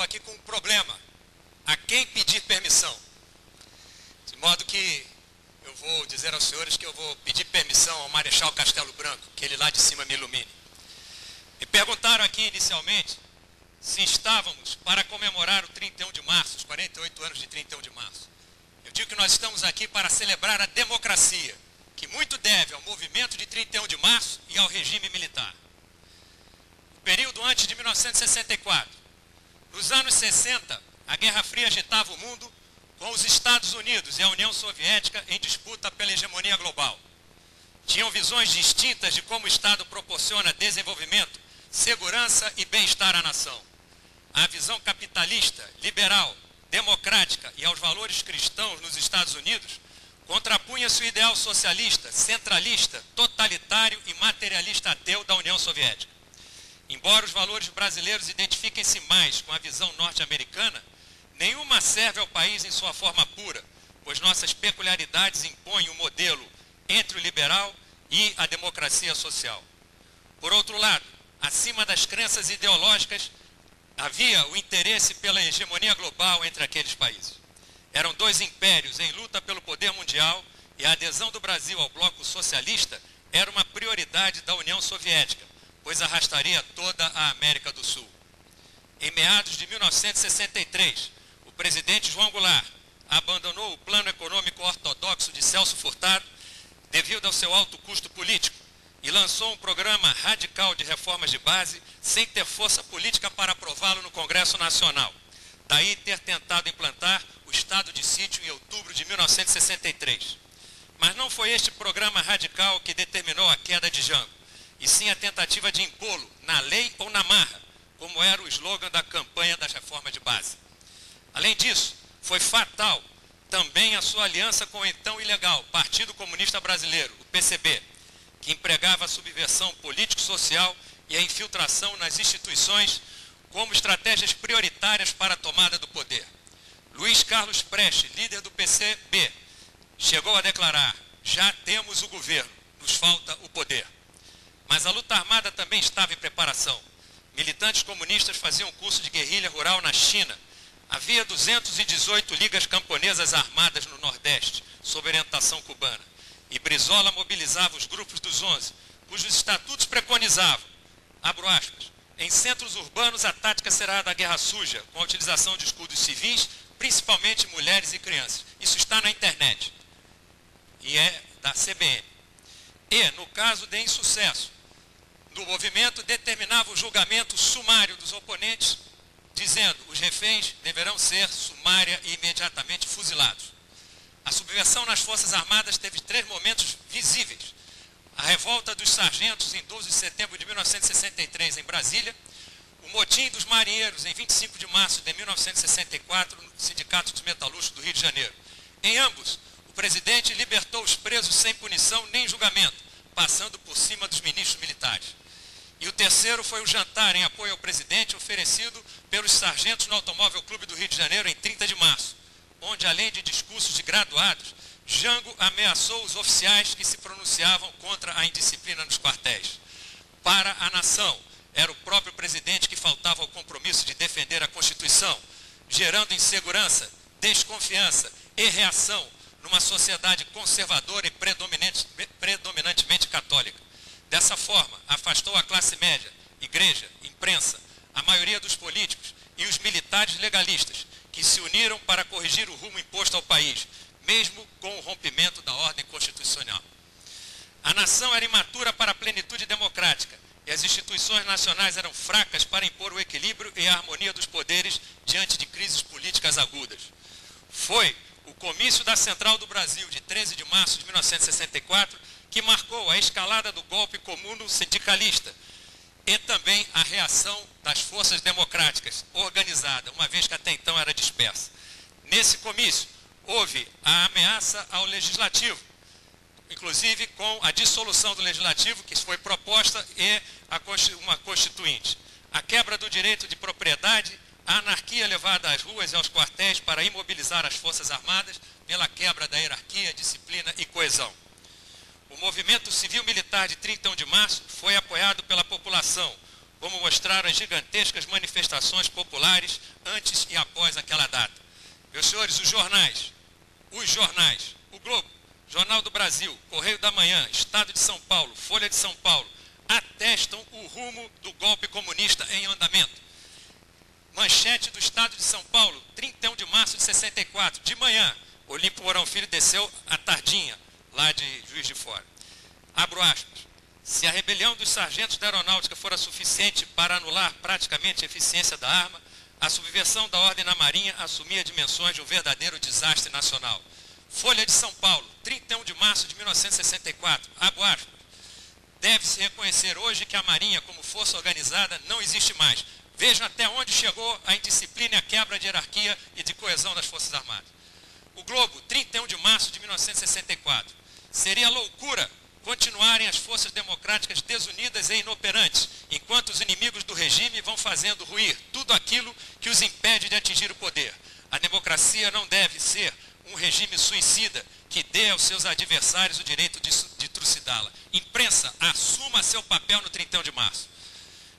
aqui com um problema. A quem pedir permissão? De modo que eu vou dizer aos senhores que eu vou pedir permissão ao Marechal Castelo Branco, que ele lá de cima me ilumine. Me perguntaram aqui inicialmente se estávamos para comemorar o 31 de março, os 48 anos de 31 de março. Eu digo que nós estamos aqui para celebrar a democracia, que muito deve ao movimento de 31 de março e ao regime militar. No período antes de 1964, nos anos 60, a Guerra Fria agitava o mundo com os Estados Unidos e a União Soviética em disputa pela hegemonia global. Tinham visões distintas de como o Estado proporciona desenvolvimento, segurança e bem-estar à nação. A visão capitalista, liberal, democrática e aos valores cristãos nos Estados Unidos contrapunha-se o ideal socialista, centralista, totalitário e materialista ateu da União Soviética. Embora os valores brasileiros identifiquem-se mais com a visão norte-americana, nenhuma serve ao país em sua forma pura, pois nossas peculiaridades impõem o modelo entre o liberal e a democracia social. Por outro lado, acima das crenças ideológicas, havia o interesse pela hegemonia global entre aqueles países. Eram dois impérios em luta pelo poder mundial e a adesão do Brasil ao bloco socialista era uma prioridade da União Soviética, pois arrastaria toda a América do Sul. Em meados de 1963, o presidente João Goulart abandonou o plano econômico ortodoxo de Celso Furtado devido ao seu alto custo político e lançou um programa radical de reformas de base sem ter força política para aprová-lo no Congresso Nacional. Daí ter tentado implantar o estado de sítio em outubro de 1963. Mas não foi este programa radical que determinou a queda de Jango, e sim a tentativa de impô-lo na lei ou na marra, como era o slogan da campanha das reformas de base. Além disso, foi fatal também a sua aliança com o então ilegal Partido Comunista Brasileiro, o PCB, que empregava a subversão político-social e a infiltração nas instituições como estratégias prioritárias para a tomada do poder. Luiz Carlos Prestes, líder do PCB, chegou a declarar: já temos o governo, nos falta o poder. Mas a luta armada também estava em preparação. Militantes comunistas faziam curso de guerrilha rural na China. Havia 218 ligas camponesas armadas no Nordeste, sob orientação cubana. E Brizola mobilizava os grupos dos 11, cujos estatutos preconizavam, abro aspas, em centros urbanos a tática será a da guerra suja, com a utilização de escudos civis, principalmente mulheres e crianças. Isso está na internet. E é da CBN. E, no caso de insucesso do movimento, determinava o julgamento sumário dos oponentes, dizendo: os reféns deverão ser sumária e imediatamente fuzilados. A subversão nas Forças Armadas teve 3 momentos visíveis. A revolta dos sargentos em 12 de setembro de 1963 em Brasília, o motim dos marinheiros em 25 de março de 1964 no Sindicato dos Metalúrgicos do Rio de Janeiro. Em ambos, o presidente libertou os presos sem punição nem julgamento, passando por cima dos ministros militares. E o terceiro foi o jantar em apoio ao presidente oferecido pelos sargentos no Automóvel Clube do Rio de Janeiro em 30 de março, onde, além de discursos de graduados, Jango ameaçou os oficiais que se pronunciavam contra a indisciplina nos quartéis. Para a nação, era o próprio presidente que faltava ao compromisso de defender a Constituição, gerando insegurança, desconfiança e reação numa sociedade conservadora e predominantemente católica. Dessa forma, afastou a classe média, igreja, imprensa, a maioria dos políticos e os militares legalistas, que se uniram para corrigir o rumo imposto ao país, mesmo com o rompimento da ordem constitucional. A nação era imatura para a plenitude democrática e as instituições nacionais eram fracas para impor o equilíbrio e a harmonia dos poderes diante de crises políticas agudas. Foi o comício da Central do Brasil, de 13 de março de 1964, que marcou a escalada do golpe comum sindicalista e também a reação das forças democráticas, organizada, uma vez que até então era dispersa. Nesse comício, houve a ameaça ao Legislativo, inclusive com a dissolução do Legislativo, que foi proposta, e uma Constituinte. A quebra do direito de propriedade, a anarquia levada às ruas e aos quartéis para imobilizar as Forças Armadas pela quebra da hierarquia, disciplina e coesão. O movimento civil-militar de 31 de março foi apoiado pela população, como mostraram as gigantescas manifestações populares antes e após aquela data. Meus senhores, os jornais, o Globo, Jornal do Brasil, Correio da Manhã, Estado de São Paulo, Folha de São Paulo, atestam o rumo do golpe comunista em andamento. Manchete do Estado de São Paulo, 31 de março de 64, de manhã, Olímpio Mourão Filho desceu à tardinha, lá de Juiz de Fora. Abro aspas. Se a rebelião dos sargentos da aeronáutica fora suficiente para anular praticamente a eficiência da arma, a subversão da ordem na Marinha assumia dimensões de um verdadeiro desastre nacional. Folha de São Paulo, 31 de março de 1964, abro aspas. Deve-se reconhecer hoje que a Marinha, como força organizada, não existe mais. Vejam até onde chegou a indisciplina e a quebra de hierarquia e de coesão das Forças Armadas. O Globo, 31 de março de 1964. Seria loucura continuarem as forças democráticas desunidas e inoperantes, enquanto os inimigos do regime vão fazendo ruir tudo aquilo que os impede de atingir o poder. A democracia não deve ser um regime suicida que dê aos seus adversários o direito de trucidá-la. Imprensa, assuma seu papel no 31 de março.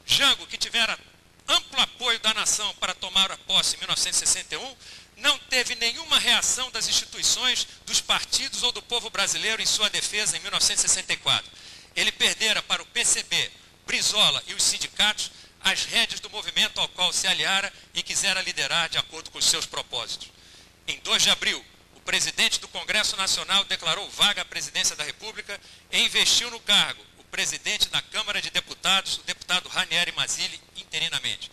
Jango, que tivera amplo apoio da nação para tomar a posse em 1961, não teve nenhuma reação das instituições, dos partidos ou do povo brasileiro em sua defesa em 1964. Ele perdera para o PCB, Brizola e os sindicatos as rédeas do movimento ao qual se aliara e quisera liderar de acordo com os seus propósitos. Em 2 de abril, o presidente do Congresso Nacional declarou vaga a presidência da República e investiu no cargo o presidente da Câmara de Deputados, o deputado Ranieri Mazzilli, interinamente.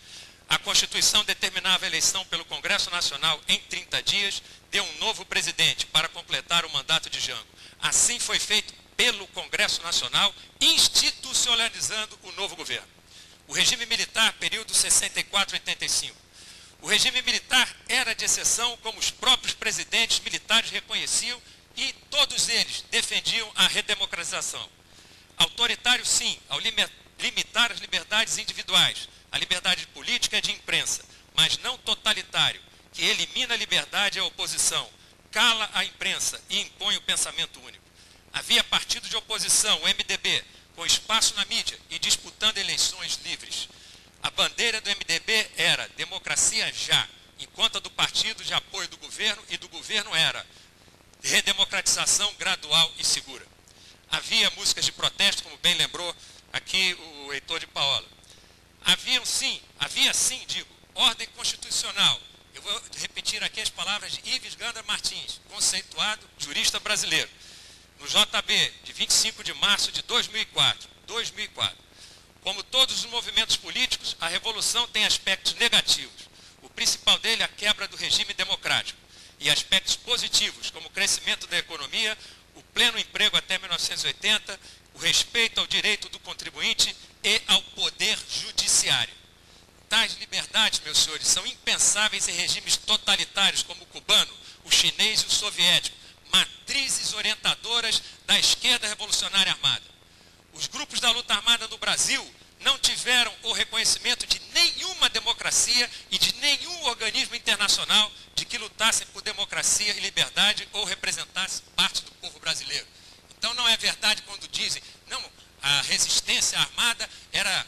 A Constituição determinava a eleição pelo Congresso Nacional em 30 dias, deu um novo presidente para completar o mandato de Jango. Assim foi feito pelo Congresso Nacional, institucionalizando o novo governo. O regime militar, período 64-85. O regime militar era de exceção, como os próprios presidentes militares reconheciam, e todos eles defendiam a redemocratização. Autoritário, sim, ao limitar as liberdades individuais, a liberdade política e de imprensa, mas não totalitário, que elimina a liberdade e a oposição, cala a imprensa e impõe o pensamento único. Havia partido de oposição, o MDB, com espaço na mídia e disputando eleições livres. A bandeira do MDB era democracia já, enquanto a do partido de apoio do governo e do governo era redemocratização gradual e segura. Havia músicas de protesto, como bem lembrou aqui o Heitor de Paola. Havia sim, ordem constitucional. Eu vou repetir aqui as palavras de Ives Gandra Martins, conceituado jurista brasileiro, no JB, de 25 de março de 2004. Como todos os movimentos políticos, a revolução tem aspectos negativos. O principal dele é a quebra do regime democrático. E aspectos positivos, como o crescimento da economia, o pleno emprego até 1980, o respeito ao direito do contribuinte e ao poder judiciário. Tais liberdades, meus senhores, são impensáveis em regimes totalitários como o cubano, o chinês e o soviético, matrizes orientadoras da esquerda revolucionária armada. Os grupos da luta armada no Brasil não tiveram o reconhecimento de nenhuma democracia e de nenhum organismo internacional de que lutassem por democracia e liberdade ou representasse parte do povo brasileiro. Então não é verdade quando dizem, não, a resistência armada era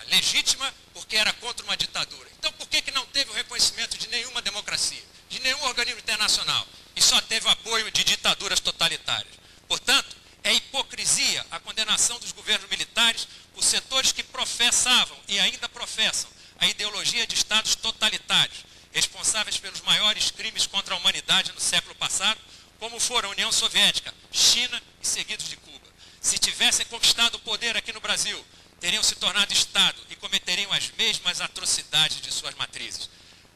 legítima porque era contra uma ditadura. Então por que não teve o reconhecimento de nenhuma democracia, de nenhum organismo internacional e só teve o apoio de ditaduras totalitárias? Portanto, é hipocrisia a condenação dos governos militares por setores que professavam e ainda professam a ideologia de estados totalitários, responsáveis pelos maiores crimes contra a humanidade no século passado, como foram a União Soviética, China e seguidos de Cuba. Se tivessem conquistado o poder aqui no Brasil, teriam se tornado Estado e cometeriam as mesmas atrocidades de suas matrizes.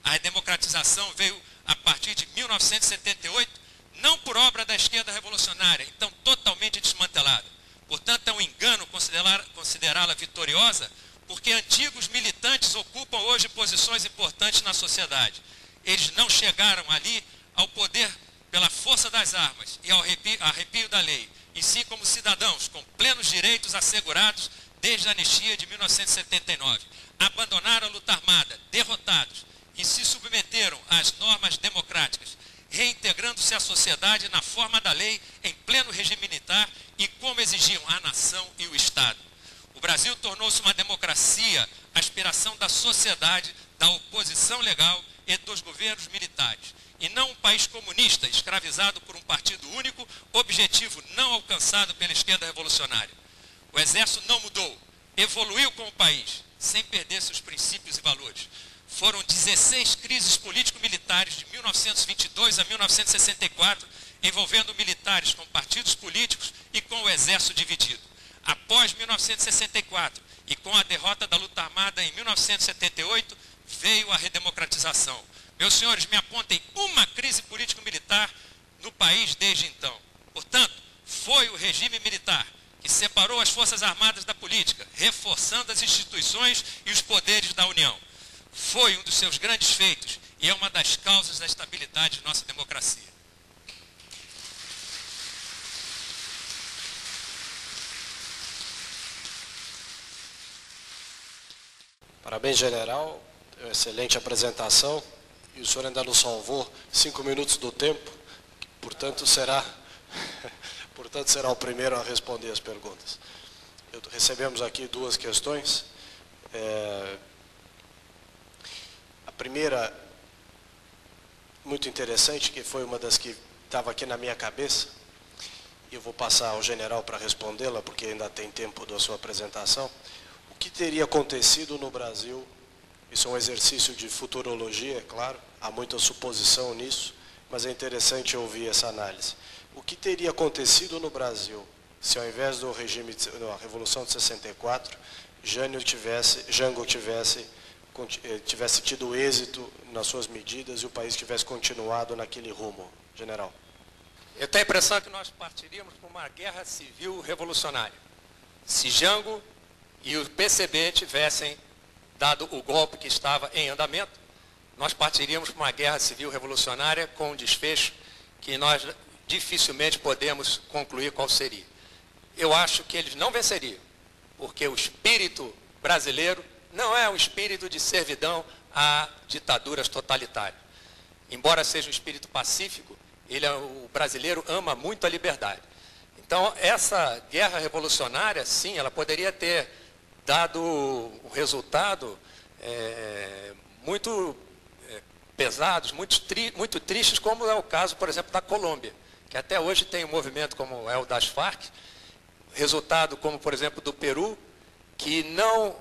A redemocratização veio a partir de 1978, não por obra da esquerda revolucionária, então totalmente desmantelada. Portanto, é um engano considerá-la vitoriosa, porque antigos militantes ocupam hoje posições importantes na sociedade. Eles não chegaram ali ao poder pela força das armas e ao arrepio da lei, e sim como cidadãos com plenos direitos assegurados desde a anistia de 1979. Abandonaram a luta armada, derrotados, e se submeteram às normas democráticas, reintegrando-se à sociedade na forma da lei, em pleno regime militar e como exigiam a nação e o Estado. O Brasil tornou-se uma democracia, aspiração da sociedade, da oposição legal e dos governos militares, e não um país comunista, escravizado por um partido único, objetivo não alcançado pela esquerda revolucionária. O Exército não mudou, evoluiu com o país, sem perder seus princípios e valores. Foram 16 crises político-militares de 1922 a 1964, envolvendo militares com partidos políticos e com o Exército dividido. Após 1964 e com a derrota da luta armada em 1978, veio a redemocratização. Meus senhores, me apontem uma crise político-militar no país desde então. Portanto, foi o regime militar que separou as Forças Armadas da política, reforçando as instituições e os poderes da União. Foi um dos seus grandes feitos e é uma das causas da estabilidade de nossa democracia. Parabéns, general. Excelente apresentação. E o senhor ainda nos salvou 5 minutos do tempo, portanto será o primeiro a responder as perguntas. Recebemos aqui 2 questões. A primeira, muito interessante, que foi uma das que estava aqui na minha cabeça, e eu vou passar ao general para respondê-la, porque ainda tem tempo da sua apresentação. O que teria acontecido no Brasil? Isso é um exercício de futurologia, é claro, há muita suposição nisso, mas é interessante ouvir essa análise. O que teria acontecido no Brasil se, ao invés do regime, da Revolução de 64, Jango tivesse tido êxito nas suas medidas e o país tivesse continuado naquele rumo, general? Eu tenho a impressão que nós partiríamos para uma guerra civil revolucionária. Se Jango e o PCB tivessem dado o golpe que estava em andamento, nós partiríamos para uma guerra civil revolucionária com um desfecho que nós dificilmente podemos concluir qual seria. Eu acho que eles não venceriam, porque o espírito brasileiro não é um espírito de servidão a ditaduras totalitárias. Embora seja um espírito pacífico, o brasileiro ama muito a liberdade. Então, essa guerra revolucionária, sim, ela poderia ter dado um resultado muito pesados, muito tristes, como é o caso, por exemplo, da Colômbia, que até hoje tem um movimento como é o das Farc, resultado como, por exemplo, do Peru, que não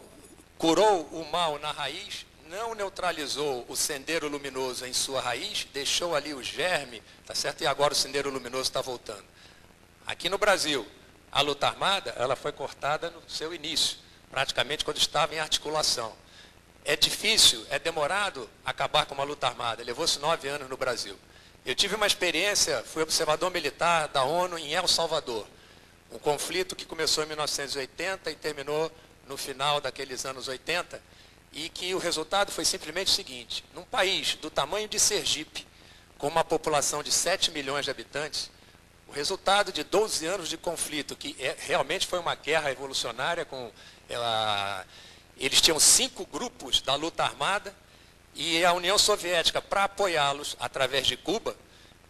curou o mal na raiz, não neutralizou o Sendero Luminoso em sua raiz, deixou ali o germe, tá certo? E agora o Sendero Luminoso está voltando. Aqui no Brasil, a luta armada, ela foi cortada no seu início, praticamente quando estava em articulação. É difícil, é demorado acabar com uma luta armada. Levou-se 9 anos no Brasil. Eu tive uma experiência, fui observador militar da ONU em El Salvador. Um conflito que começou em 1980 e terminou no final daqueles anos 80, e que o resultado foi simplesmente o seguinte: num país do tamanho de Sergipe, com uma população de 7 milhões de habitantes, o resultado de 12 anos de conflito, que realmente foi uma guerra revolucionária, eles tinham 5 grupos da luta armada, e a União Soviética, para apoiá-los através de Cuba,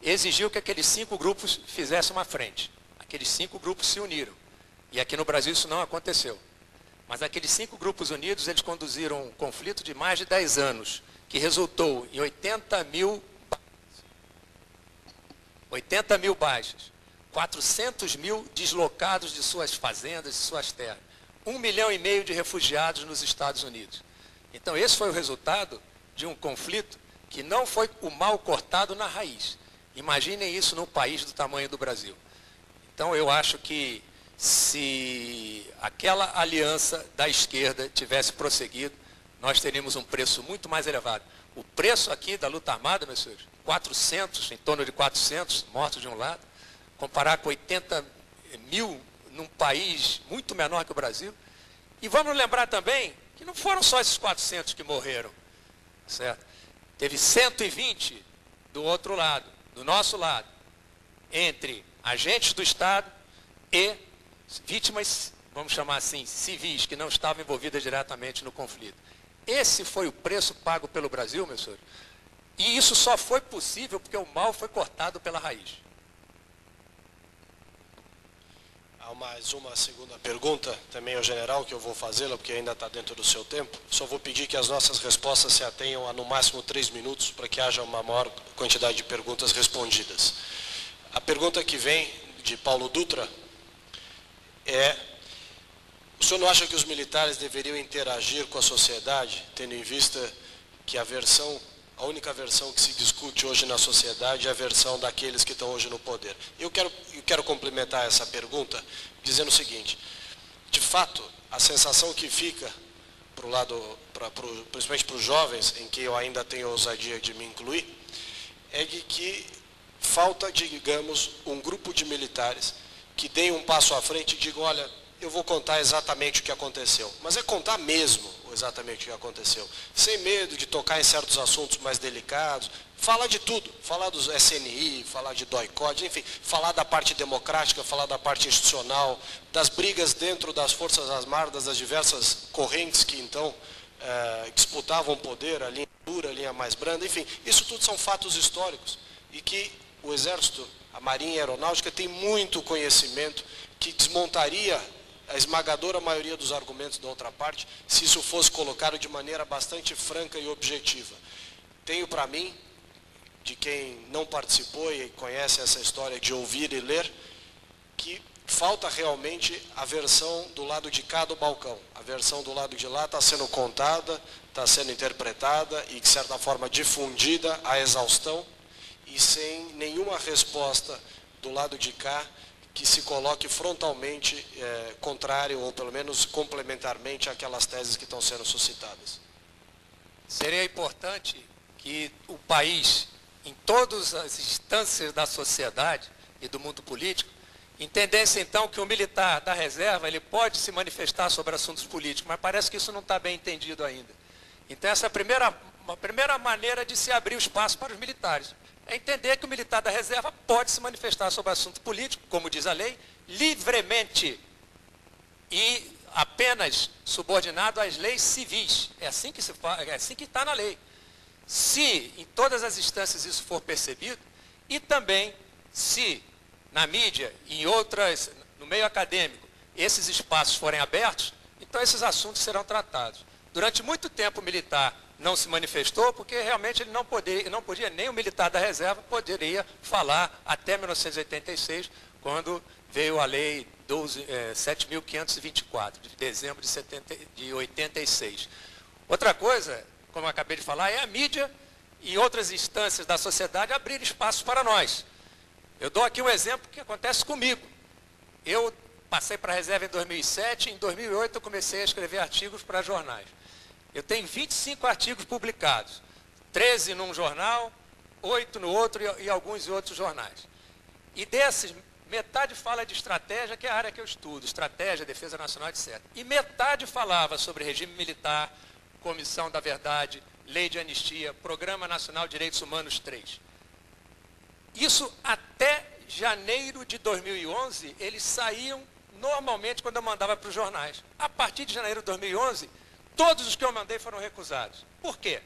exigiu que aqueles 5 grupos fizessem uma frente. Aqueles 5 grupos se uniram. E aqui no Brasil isso não aconteceu. Mas aqueles 5 grupos unidos, eles conduziram um conflito de mais de 10 anos, que resultou em 80 mil baixas, 400 mil deslocados de suas fazendas, de suas terras, 1,5 milhão de refugiados nos Estados Unidos. Então esse foi o resultado de um conflito que não foi o mal cortado na raiz. Imaginem isso num país do tamanho do Brasil. Então eu acho que se aquela aliança da esquerda tivesse prosseguido, nós teríamos um preço muito mais elevado. O preço aqui da luta armada, meus senhores, 400, em torno de 400 mortos de um lado, comparar com 80 mil num país muito menor que o Brasil. E vamos lembrar também que não foram só esses 400 que morreram, certo? Teve 120 do outro lado, do nosso lado, entre agentes do Estado e vítimas, vamos chamar assim, civis, que não estavam envolvidas diretamente no conflito. Esse foi o preço pago pelo Brasil, meus senhores. E isso só foi possível porque o mal foi cortado pela raiz. Há mais uma segunda pergunta, também ao general, que eu vou fazê-la, porque ainda está dentro do seu tempo. Só vou pedir que as nossas respostas se atenham a no máximo 3 minutos, para que haja uma maior quantidade de perguntas respondidas. A pergunta que vem de Paulo Dutra é: o senhor não acha que os militares deveriam interagir com a sociedade, tendo em vista que a única versão que se discute hoje na sociedade é a versão daqueles que estão hoje no poder? Eu quero complementar essa pergunta dizendo o seguinte: de fato, a sensação que fica pro lado, principalmente para os jovens, em que eu ainda tenho a ousadia de me incluir, é de que falta, digamos, um grupo de militares que deem um passo à frente e digam: olha, eu vou contar exatamente o que aconteceu. Mas é contar mesmo exatamente o que aconteceu. Sem medo de tocar em certos assuntos mais delicados. Falar de tudo. Falar dos SNI, falar de DOI-CODE, enfim. Falar da parte democrática, falar da parte institucional, das brigas dentro das Forças Armadas, das diversas correntes que então disputavam poder, a linha dura, a linha mais branda, enfim. Isso tudo são fatos históricos. E que o Exército, a Marinha e a Aeronáutica tem muito conhecimento que desmontaria a esmagadora maioria dos argumentos da outra parte, se isso fosse colocado de maneira bastante franca e objetiva. Tenho para mim, de quem não participou e conhece essa história de ouvir e ler, que falta realmente a versão do lado de cá do balcão. A versão do lado de lá está sendo contada, está sendo interpretada e, de certa forma, difundida à exaustão e sem nenhuma resposta do lado de cá que se coloque frontalmente contrário, ou pelo menos complementarmente, àquelas teses que estão sendo suscitadas. Seria importante que o país, em todas as instâncias da sociedade e do mundo político, entendesse então que o militar da reserva ele pode se manifestar sobre assuntos políticos, mas parece que isso não está bem entendido ainda. Então essa é a primeira maneira de se abrir o espaço para os militares. É entender que o militar da reserva pode se manifestar sobre assunto político, como diz a lei, livremente e apenas subordinado às leis civis. É assim que se faz, é assim que está na lei. Se em todas as instâncias isso for percebido, e também se na mídia e em outras, no meio acadêmico, esses espaços forem abertos, então esses assuntos serão tratados. Durante muito tempo o militar não se manifestou, porque realmente ele não podia, nem o militar da reserva poderia falar até 1986, quando veio a lei 7.524, de dezembro de 86. Outra coisa, como eu acabei de falar, é a mídia e outras instâncias da sociedade abrir espaços para nós. Eu dou aqui um exemplo que acontece comigo. Eu passei para a reserva em 2007, em 2008 eu comecei a escrever artigos para jornais. Eu tenho 25 artigos publicados, 13 num jornal, 8 no outro e alguns em outros jornais. E desses, metade fala de estratégia, que é a área que eu estudo, estratégia, defesa nacional, etc. E metade falava sobre regime militar, Comissão da Verdade, Lei de Anistia, Programa Nacional de Direitos Humanos 3. Isso até janeiro de 2011, eles saíam normalmente quando eu mandava para os jornais. A partir de janeiro de 2011, todos os que eu mandei foram recusados. Por quê?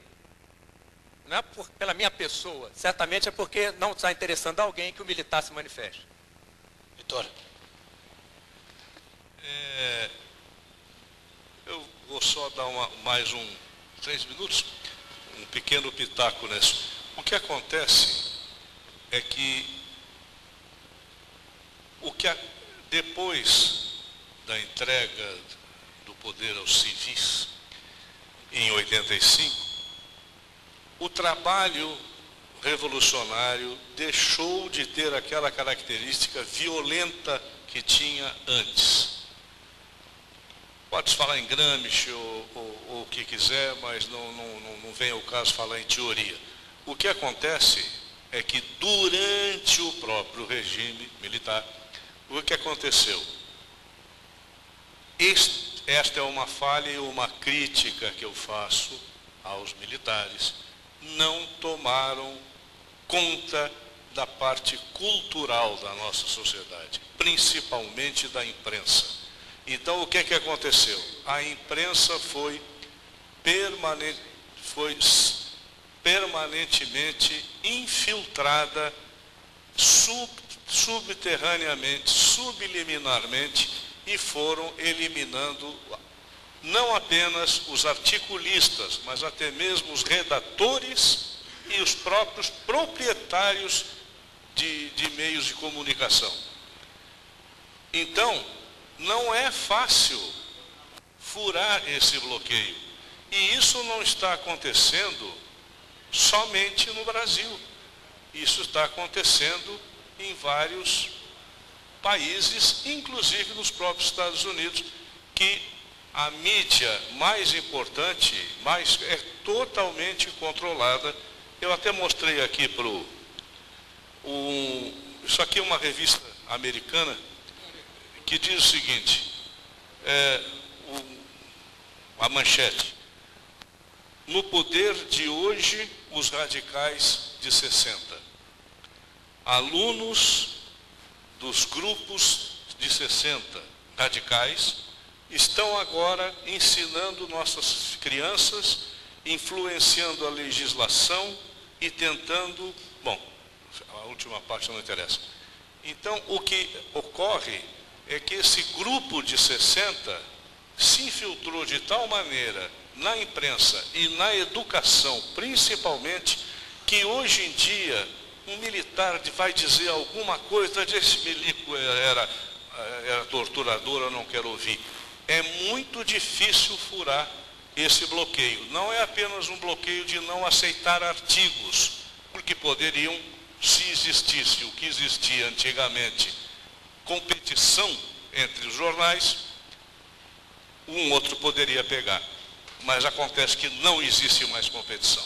Não é pela minha pessoa, certamente é porque não está interessando alguém que o militar se manifeste. Vitor. Eu vou só dar mais 3 minutos, um pequeno pitaco nisso. O que acontece é que depois da entrega do poder aos civis, em 85, o trabalho revolucionário deixou de ter aquela característica violenta que tinha antes. Pode falar em Gramsci ou o que quiser, mas não vem ao caso falar em teoria. O que acontece é que durante o próprio regime militar, o que aconteceu? Esta é uma falha e uma crítica que eu faço aos militares. Não tomaram conta da parte cultural da nossa sociedade, principalmente da imprensa. Então, o que aconteceu? A imprensa foi permanentemente infiltrada subterraneamente, subliminarmente e foram eliminando não apenas os articulistas, mas até mesmo os redatores e os próprios proprietários de meios de comunicação. Então, não é fácil furar esse bloqueio. E isso não está acontecendo somente no Brasil. Isso está acontecendo em vários países, inclusive nos próprios Estados Unidos, que a mídia mais importante é totalmente controlada. Eu até mostrei aqui para isso aqui é uma revista americana que diz o seguinte, a manchete: no poder de hoje, os radicais de 60. Alunos dos grupos de 60 radicais estão agora ensinando nossas crianças, influenciando a legislação e tentando... Bom, a última parte não interessa. Então, o que ocorre é que esse grupo de 60 se infiltrou de tal maneira na imprensa e na educação, principalmente, que hoje em dia um militar vai dizer alguma coisa, esse milico era torturador, eu não quero ouvir. É muito difícil furar esse bloqueio. Não é apenas um bloqueio de não aceitar artigos, porque poderiam, se existisse o que existia antigamente, competição entre os jornais, um outro poderia pegar. Mas acontece que não existe mais competição.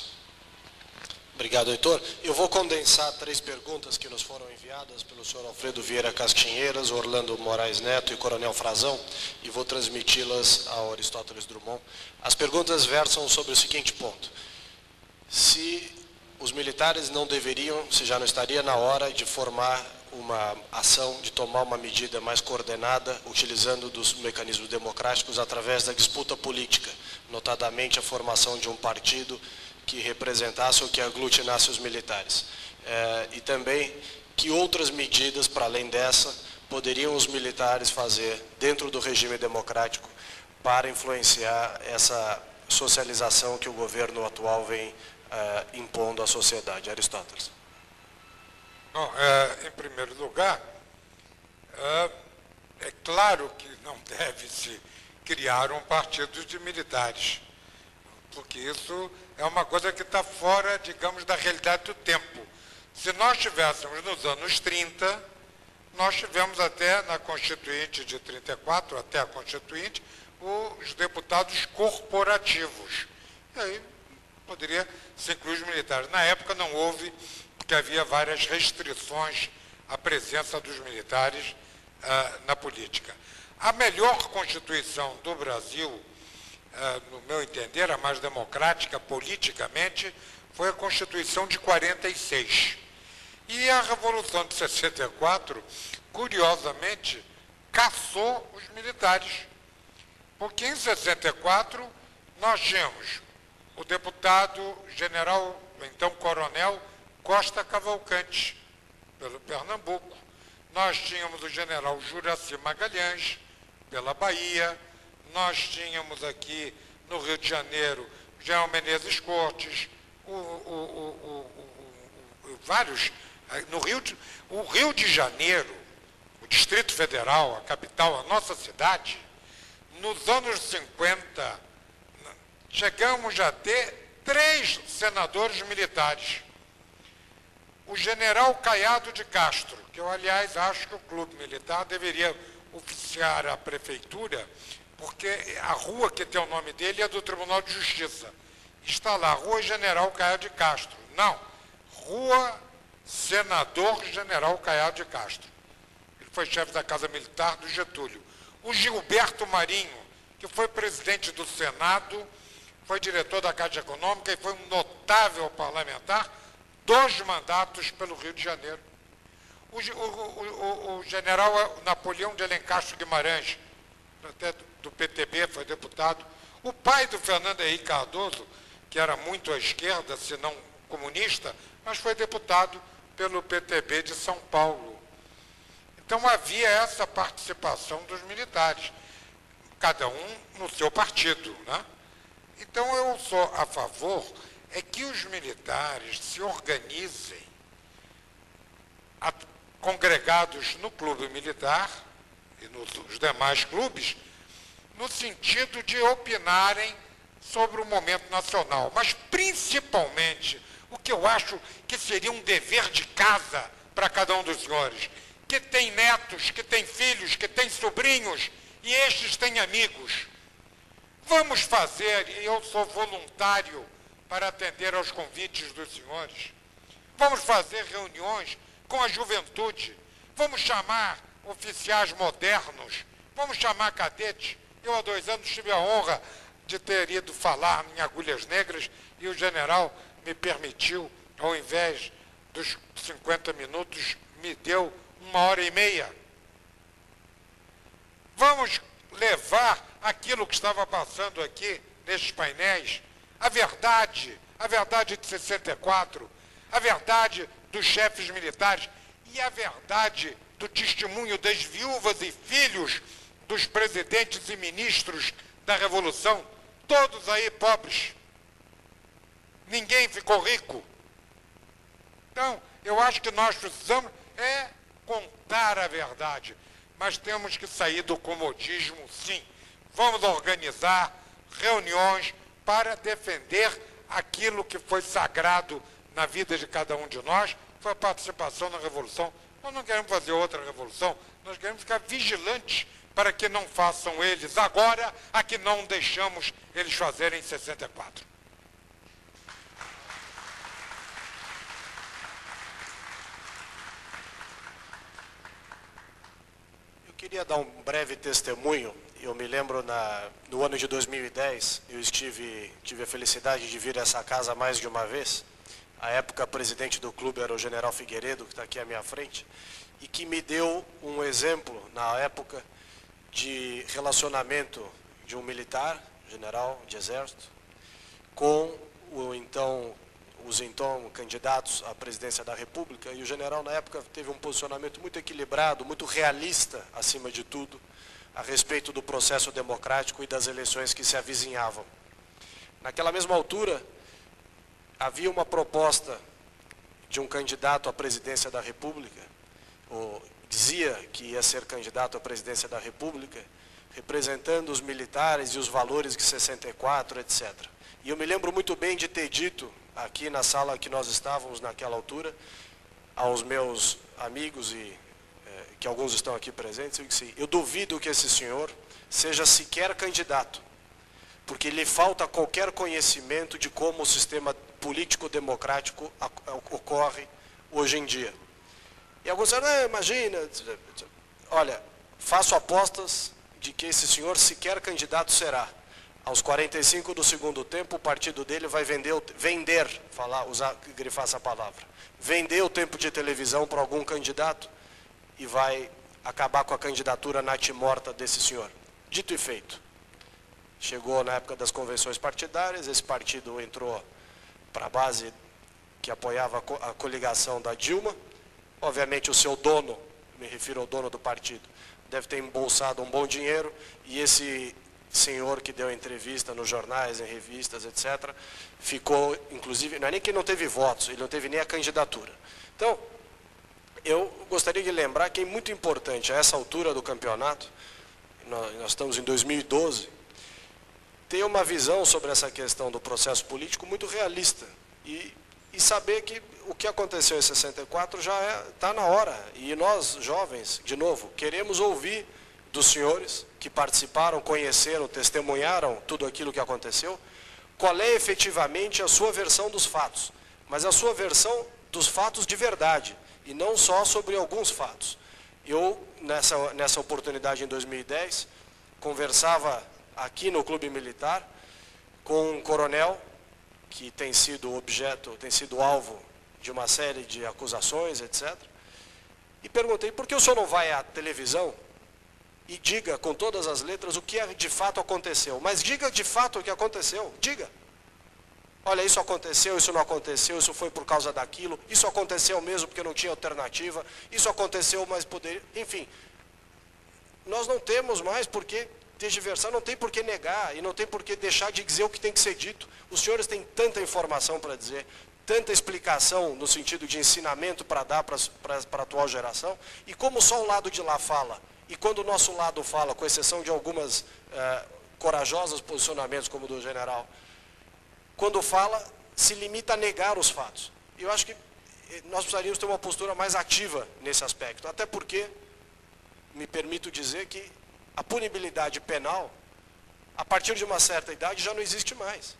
Obrigado, Heitor. Eu vou condensar 3 perguntas que nos foram enviadas pelo senhor Alfredo Vieira Castinheiras, Orlando Moraes Neto e Coronel Frazão, e vou transmiti-las ao Aristóteles Drummond. As perguntas versam sobre o seguinte ponto: se os militares não deveriam, se já não estaria na hora de formar uma ação, de tomar uma medida mais coordenada, utilizando dos mecanismos democráticos através da disputa política, notadamente a formação de um partido que representasse ou que aglutinasse os militares. E também, que outras medidas, para além dessa, poderiam os militares fazer dentro do regime democrático para influenciar essa socialização que o governo atual vem impondo à sociedade? Aristóteles. Bom, em primeiro lugar, é claro que não deve-se criar um partido de militares, porque isso é uma coisa que está fora, digamos, da realidade do tempo. Se nós tivéssemos nos anos 30, nós tivemos até na Constituinte de 34, até a Constituinte, os deputados corporativos. E aí poderia se incluir os militares. Na época não houve, porque havia várias restrições à presença dos militares na política. A melhor Constituição do Brasil, no meu entender, a mais democrática politicamente, foi a Constituição de 46. E a Revolução de 64, curiosamente, caçou os militares. Porque em 64 nós tínhamos o deputado general, então coronel, Costa Cavalcante, pelo Pernambuco. Nós tínhamos o general Juracy Magalhães, pela Bahia. Nós tínhamos aqui no Rio de Janeiro, General Menezes Cortes, vários. O Rio de Janeiro, o Distrito Federal, a capital, a nossa cidade, nos anos 50, chegamos a ter 3 senadores militares. O general Caiado de Castro, que eu, aliás, acho que o Clube Militar deveria oficiar a prefeitura, porque a rua que tem o nome dele é do Tribunal de Justiça. Está lá, Rua General Caiado de Castro. Não, Rua Senador General Caiado de Castro. Ele foi chefe da Casa Militar do Getúlio. O Gilberto Marinho, que foi presidente do Senado, foi diretor da Caixa Econômica e foi um notável parlamentar, 2 mandatos pelo Rio de Janeiro. O general Napoleão de Alencastro Guimarães, até do PTB, foi deputado. O pai do Fernando Henrique Cardoso, que era muito à esquerda, se não comunista, mas foi deputado pelo PTB de São Paulo. Então, Então havia essa participação dos militares, cada um no seu partido, né? Então eu sou a favor é que os militares se organizem congregados no clube militar e nos demais clubes, no sentido de opinarem sobre o momento nacional, mas principalmente o que eu acho que seria um dever de casa para cada um dos senhores, que tem netos, que tem filhos, que tem sobrinhos, e estes têm amigos. Vamos fazer, e eu sou voluntário para atender aos convites dos senhores, vamos fazer reuniões com a juventude, vamos chamar oficiais modernos, vamos chamar cadetes. Eu há 2 anos tive a honra de ter ido falar em Agulhas Negras e o general me permitiu, ao invés dos 50 minutos, me deu 1h30. Vamos levar aquilo que estava passando aqui nestes painéis, a verdade de 64, a verdade dos chefes militares e a verdade do testemunho das viúvas e filhos dos presidentes e ministros da Revolução, todos aí pobres. Ninguém ficou rico. Então, eu acho que nós precisamos contar a verdade, mas temos que sair do comodismo, sim. Vamos organizar reuniões para defender aquilo que foi sagrado na vida de cada um de nós, foi a participação na Revolução. Nós não queremos fazer outra revolução, nós queremos ficar vigilantes para que não façam eles agora a que não deixamos eles fazerem em 64. Eu queria dar um breve testemunho. Eu me lembro, no ano de 2010, eu tive a felicidade de vir a essa casa mais de uma vez. À época, presidente do clube era o general Figueiredo, que está aqui à minha frente, e que me deu um exemplo, na época, de relacionamento de um militar, general de exército, com os então candidatos à presidência da República, e o general, na época, teve um posicionamento muito equilibrado, muito realista, acima de tudo, a respeito do processo democrático e das eleições que se avizinhavam. Naquela mesma altura, havia uma proposta de um candidato à presidência da República, ou dizia que ia ser candidato à presidência da República, representando os militares e os valores de 64, etc. E eu me lembro muito bem de ter dito, aqui na sala que nós estávamos naquela altura, aos meus amigos, que alguns estão aqui presentes, eu disse, eu duvido que esse senhor seja sequer candidato, porque lhe falta qualquer conhecimento de como o sistema político-democrático ocorre hoje em dia. E alguns disseram, imagina, olha, faço apostas de que esse senhor sequer candidato será. Aos 45 do segundo tempo, o partido dele vai grifar essa palavra, vender o tempo de televisão para algum candidato e vai acabar com a candidatura natimorta desse senhor. Dito e feito. Chegou na época das convenções partidárias, esse partido entrou para a base que apoiava a coligação da Dilma. Obviamente o seu dono, me refiro ao dono do partido, deve ter embolsado um bom dinheiro, e esse senhor que deu entrevista nos jornais, em revistas, etc., ficou, inclusive, não é nem que ele não teve votos, ele não teve nem a candidatura. Então, eu gostaria de lembrar que é muito importante, a essa altura do campeonato, nós estamos em 2012, ter uma visão sobre essa questão do processo político muito realista e saber que o que aconteceu em 64 já está na hora. E nós, jovens, de novo, queremos ouvir dos senhores que participaram, conheceram, testemunharam tudo aquilo que aconteceu, qual é efetivamente a sua versão dos fatos, mas a sua versão dos fatos de verdade, e não só sobre alguns fatos. Eu, nessa oportunidade em 2010, conversava aqui no Clube Militar com um coronel que tem sido alvo de uma série de acusações, etc. E perguntei, por que o senhor não vai à televisão e diga com todas as letras o que de fato aconteceu? Mas diga de fato o que aconteceu, diga. olha, isso aconteceu, isso não aconteceu, isso foi por causa daquilo, isso aconteceu mesmo porque não tinha alternativa, isso aconteceu, mas poderia, enfim. Nós não temos mais por que tergiversar, não tem por que negar e não tem por que deixar de dizer o que tem que ser dito. Os senhores têm tanta informação para dizer, tanta explicação no sentido de ensinamento para dar para a atual geração, e como só o lado de lá fala, e quando o nosso lado fala, com exceção de algumas corajosos posicionamentos como o do general, quando fala, se limita a negar os fatos. Eu acho que nós precisaríamos ter uma postura mais ativa nesse aspecto, até porque, me permito dizer que a punibilidade penal, a partir de uma certa idade, já não existe mais.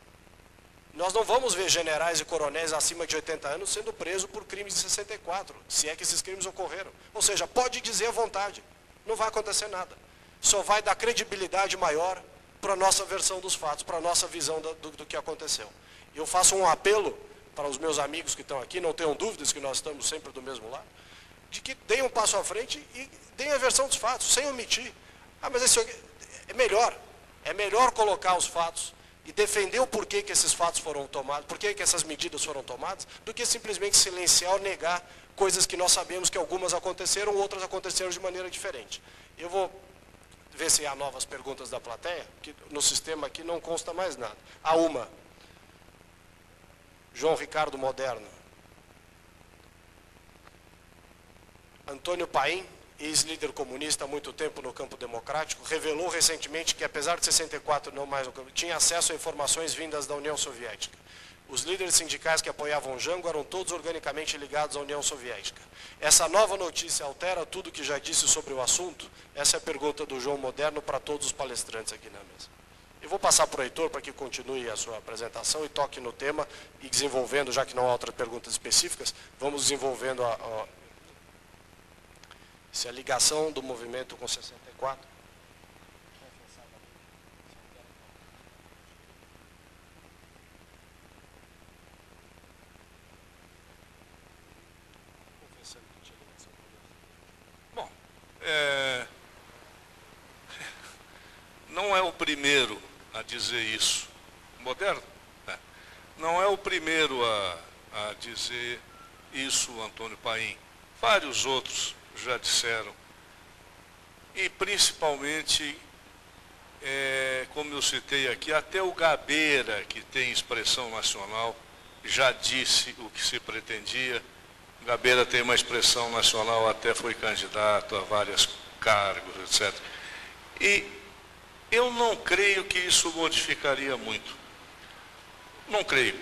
Nós não vamos ver generais e coronéis acima de 80 anos sendo presos por crimes de 64, se é que esses crimes ocorreram. Ou seja, pode dizer à vontade, não vai acontecer nada. Só vai dar credibilidade maior para a nossa versão dos fatos, para a nossa visão do que aconteceu. Eu faço um apelo para os meus amigos que estão aqui, não tenham dúvidas que nós estamos sempre do mesmo lado, de que deem um passo à frente e deem a versão dos fatos, sem omitir. Ah, mas esse é melhor colocar os fatos e defender o porquê que esses fatos foram tomados, porquê que essas medidas foram tomadas, do que simplesmente silenciar ou negar coisas que nós sabemos que algumas aconteceram, outras aconteceram de maneira diferente. Eu vou ver se há novas perguntas da plateia, que no sistema aqui não consta mais nada. Há uma. João Ricardo Moderno. Antônio Paim, ex-líder comunista há muito tempo no campo democrático, revelou recentemente que, apesar de 64 não mais no campo, tinha acesso a informações vindas da União Soviética. Os líderes sindicais que apoiavam Jango eram todos organicamente ligados à União Soviética. Essa nova notícia altera tudo o que já disse sobre o assunto? Essa é a pergunta do João Moderno para todos os palestrantes aqui na mesa. Eu vou passar para o Heitor para que continue a sua apresentação e toque no tema e desenvolvendo, já que não há outras perguntas específicas, vamos desenvolvendo se a ligação do movimento com 64. Bom, não é o primeiro a dizer isso. Moderno? Não é o primeiro a dizer isso, Antônio Paim. Vários outros já disseram. E principalmente, como eu citei aqui, até o Gabeira, que tem expressão nacional, já disse o que se pretendia. O Gabeira tem uma expressão nacional, até foi candidato a vários cargos, etc. E eu não creio que isso modificaria muito. Não creio.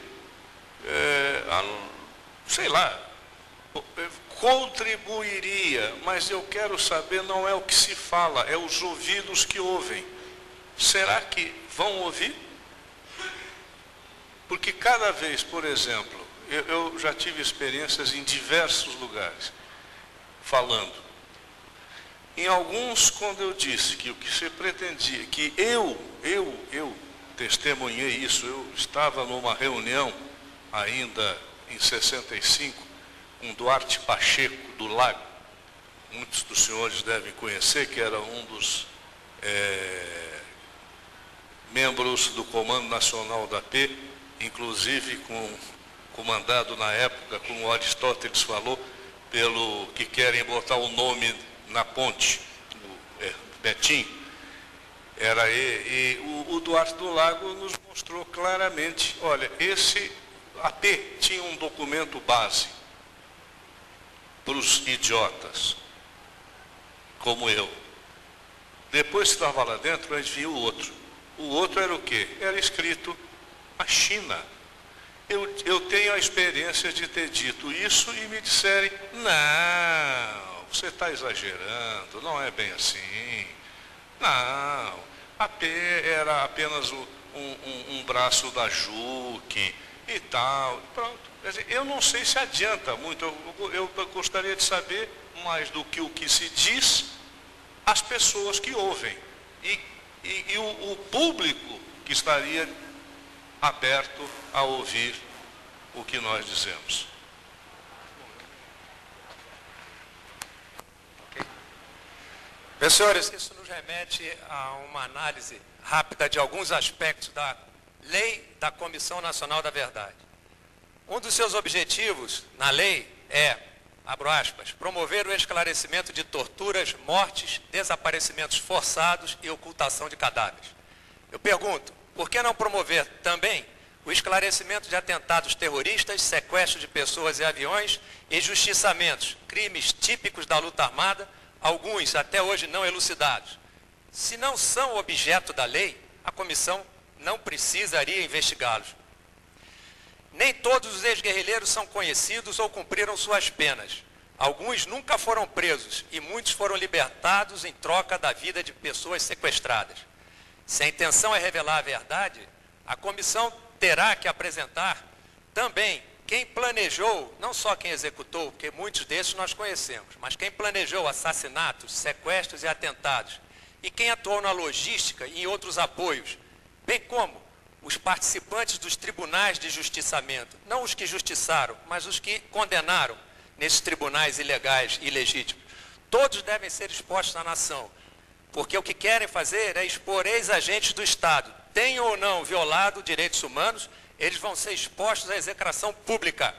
Sei lá, contribuiria, mas eu quero saber, não é o que se fala, é os ouvidos que ouvem. Será que vão ouvir? Porque cada vez, por exemplo, eu já tive experiências em diversos lugares, falando. Em alguns, quando eu disse que o que se pretendia, que eu testemunhei isso, eu estava numa reunião, ainda em 65, com Duarte Pacheco, do Lago, muitos dos senhores devem conhecer, que era um dos membros do Comando Nacional da P, inclusive comandado na época, como Aristóteles falou, pelo que querem botar o nome na ponte, o Betim. Era ele, e o Duarte do Lago nos mostrou claramente, olha, esse AP tinha um documento base para os idiotas, como eu. Depois que estava lá dentro, a gente via o outro. O outro era o quê? Era escrito a China. Eu tenho a experiência de ter dito isso e me disserem, não, você está exagerando, não é bem assim. Não, a P era apenas um braço da JUC e tal, pronto. Quer dizer, eu não sei se adianta muito, eu gostaria de saber mais do que o que se diz às pessoas que ouvem e o público que estaria aberto a ouvir o que nós dizemos. Meus senhores, isso nos remete a uma análise rápida de alguns aspectos da Lei da Comissão Nacional da Verdade. Um dos seus objetivos na lei é, abro aspas, promover o esclarecimento de torturas, mortes, desaparecimentos forçados e ocultação de cadáveres. Eu pergunto, por que não promover também o esclarecimento de atentados terroristas, sequestro de pessoas e aviões e justiçamentos, crimes típicos da luta armada, alguns até hoje não elucidados? Se não são objeto da lei, a comissão não precisaria investigá-los. Nem todos os ex-guerrilheiros são conhecidos ou cumpriram suas penas. Alguns nunca foram presos e muitos foram libertados em troca da vida de pessoas sequestradas. Se a intenção é revelar a verdade, a comissão terá que apresentar também quem planejou, não só quem executou, porque muitos desses nós conhecemos, mas quem planejou assassinatos, sequestros e atentados, e quem atuou na logística e em outros apoios, bem como os participantes dos tribunais de justiçamento, não os que justiçaram, mas os que condenaram nesses tribunais ilegais e ilegítimos. Todos devem ser expostos à nação, porque o que querem fazer é expor ex-agentes do Estado. Tenham ou não violado direitos humanos, eles vão ser expostos à execração pública.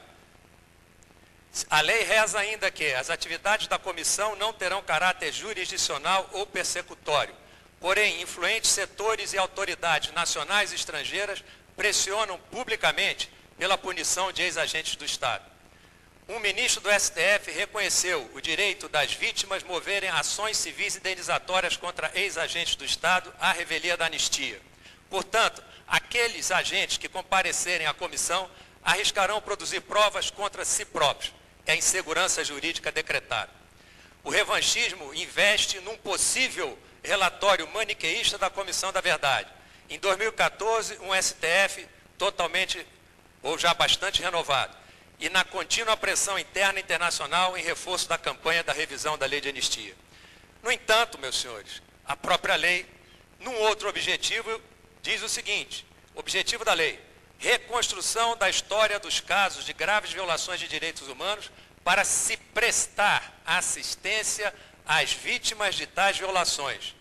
A lei reza ainda que as atividades da comissão não terão caráter jurisdicional ou persecutório. Porém, influentes setores e autoridades nacionais e estrangeiras pressionam publicamente pela punição de ex-agentes do Estado. Um ministro do STF reconheceu o direito das vítimas moverem ações civis indenizatórias contra ex-agentes do Estado à revelia da anistia. Portanto, aqueles agentes que comparecerem à comissão arriscarão produzir provas contra si próprios. É a insegurança jurídica decretada. O revanchismo investe num possível relatório maniqueísta da Comissão da Verdade. Em 2014, um STF totalmente, ou já bastante renovado, e na contínua pressão interna e internacional em reforço da campanha da revisão da lei de anistia. No entanto, meus senhores, a própria lei, num outro objetivo, diz o seguinte, objetivo da lei, reconstrução da história dos casos de graves violações de direitos humanos para se prestar assistência às vítimas de tais violações.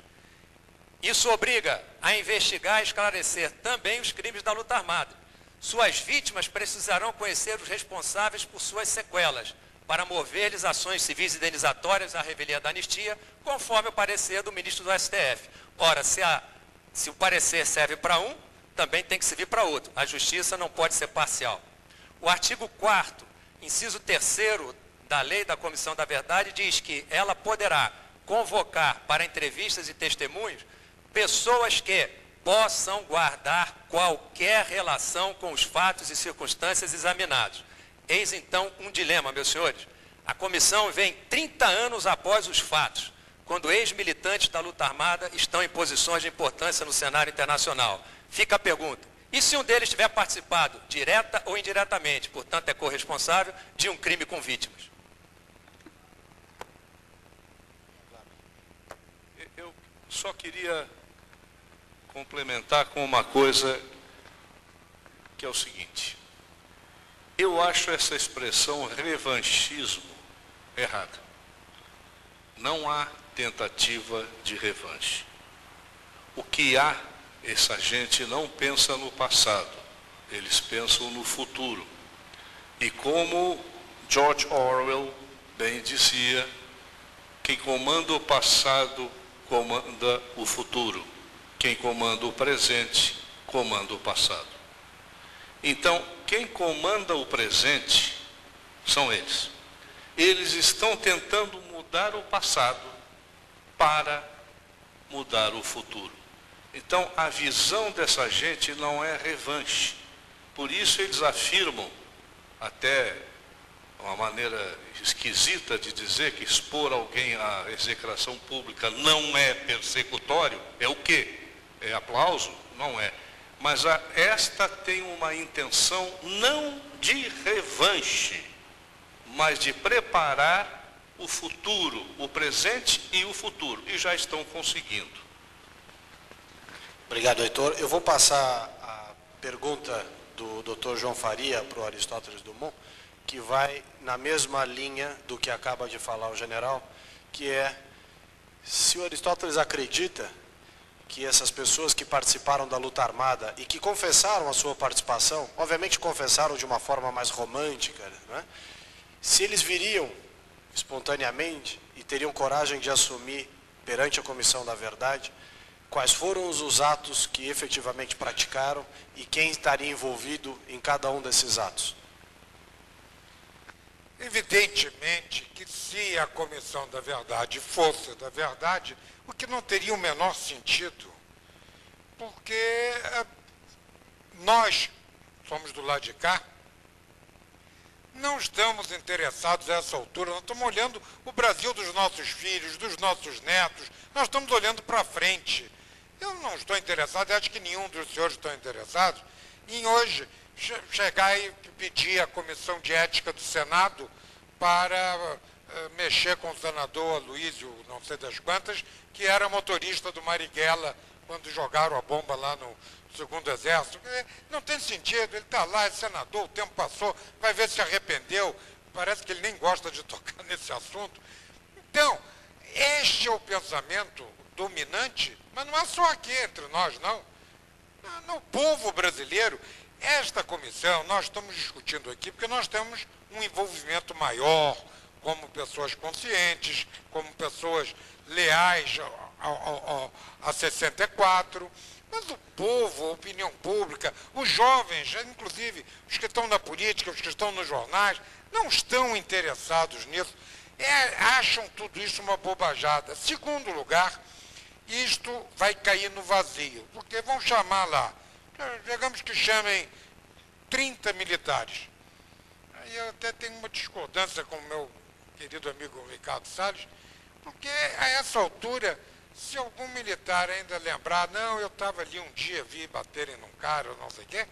Isso obriga a investigar e esclarecer também os crimes da luta armada. Suas vítimas precisarão conhecer os responsáveis por suas sequelas, para mover-lhes ações civis indenizatórias à revelia da anistia, conforme o parecer do ministro do STF. Ora, se o parecer serve para um, também tem que servir para outro. A justiça não pode ser parcial. O artigo 4º, inciso 3º da Lei da Comissão da Verdade diz que ela poderá convocar para entrevistas e testemunhos pessoas que possam guardar qualquer relação com os fatos e circunstâncias examinados. Eis então um dilema, meus senhores. A comissão vem 30 anos após os fatos, quando ex-militantes da luta armada estão em posições de importância no cenário internacional. Fica a pergunta, e se um deles tiver participado, direta ou indiretamente, portanto é corresponsável, de um crime com vítimas? Eu só queria complementar com uma coisa que é o seguinte. Eu acho essa expressão revanchismo errada. Não há tentativa de revanche. O que há, essa gente não pensa no passado, eles pensam no futuro. E como George Orwell bem dizia, quem comanda o passado comanda o futuro. Quem comanda o presente, comanda o passado. Então, quem comanda o presente são eles. Eles estão tentando mudar o passado para mudar o futuro. Então, a visão dessa gente não é revanche. Por isso eles afirmam, até uma maneira esquisita de dizer que expor alguém à execração pública não é persecutório. É o quê? É aplauso? Não é. Mas esta tem uma intenção não de revanche, mas de preparar o futuro, o presente e o futuro. E já estão conseguindo. Obrigado, Heitor. Eu vou passar a pergunta do Dr. João Faria para o Aristóteles Dumont, que vai na mesma linha do que acaba de falar o general, que é, se o Aristóteles acredita que essas pessoas que participaram da luta armada e que confessaram a sua participação, obviamente confessaram de uma forma mais romântica, né? Se eles viriam espontaneamente e teriam coragem de assumir perante a Comissão da Verdade quais foram os atos que efetivamente praticaram e quem estaria envolvido em cada um desses atos. Evidentemente que se a Comissão da Verdade fosse da verdade, o que não teria o menor sentido, porque nós somos do lado de cá, não estamos interessados a essa altura, nós estamos olhando o Brasil dos nossos filhos, dos nossos netos, nós estamos olhando para frente. Eu não estou interessado, acho que nenhum dos senhores estão interessados em hoje chegar e pedir à Comissão de Ética do Senado para mexer com o senador Aloysio, não sei das quantas, que era motorista do Marighella quando jogaram a bomba lá no Segundo Exército. Não tem sentido, ele está lá, é senador, o tempo passou, vai ver se arrependeu, parece que ele nem gosta de tocar nesse assunto. Então, este é o pensamento dominante, mas não é só aqui entre nós, não. No povo brasileiro, esta comissão, nós estamos discutindo aqui porque nós temos um envolvimento maior, como pessoas conscientes, como pessoas leais a 64, mas o povo, a opinião pública, os jovens, inclusive os que estão na política, os que estão nos jornais, não estão interessados nisso, acham tudo isso uma bobajada. Segundo lugar, isto vai cair no vazio, porque vão chamar lá, digamos que chamem 30 militares. Aí eu até tenho uma discordância com o meu querido amigo Ricardo Salles, porque a essa altura, se algum militar ainda lembrar, não, eu estava ali um dia, vi baterem num cara, ou não sei o quê,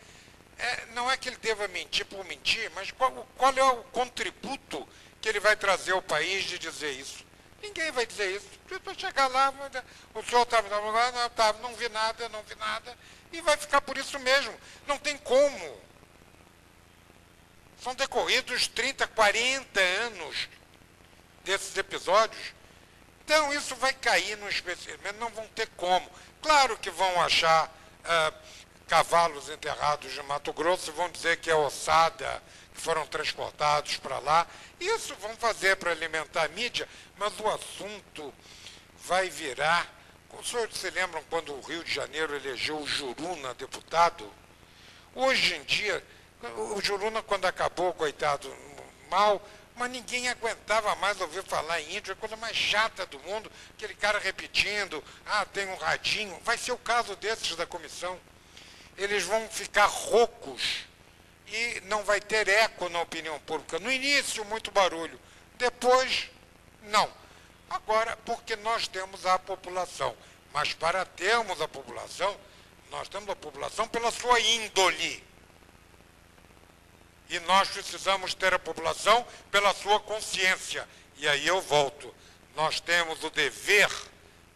não é que ele deva mentir por mentir, mas qual é o contributo que ele vai trazer ao país de dizer isso? Ninguém vai dizer isso. Para chegar lá, o senhor estava, não vi nada, e vai ficar por isso mesmo. Não tem como. São decorridos 30, 40 anos desses episódios. Então, isso vai cair no esquecimento, não vão ter como. Claro que vão achar cavalos enterrados de Mato Grosso e vão dizer que é ossada, que foram transportados para lá. Isso vão fazer para alimentar a mídia, mas o assunto vai virar... Os senhores se lembram quando o Rio de Janeiro elegeu o Juruna deputado? Hoje em dia, o Juruna, quando acabou, coitado, mal, mas ninguém aguentava mais ouvir falar em índio, é a coisa mais chata do mundo, aquele cara repetindo, tem um radinho. Vai ser o caso desses da comissão. Eles vão ficar roucos e não vai ter eco na opinião pública. No início, muito barulho. Depois, não. Agora, porque nós temos a população. Mas para termos a população, nós temos a população pela sua índole. E nós precisamos ter a população pela sua consciência. E aí eu volto. Nós temos o dever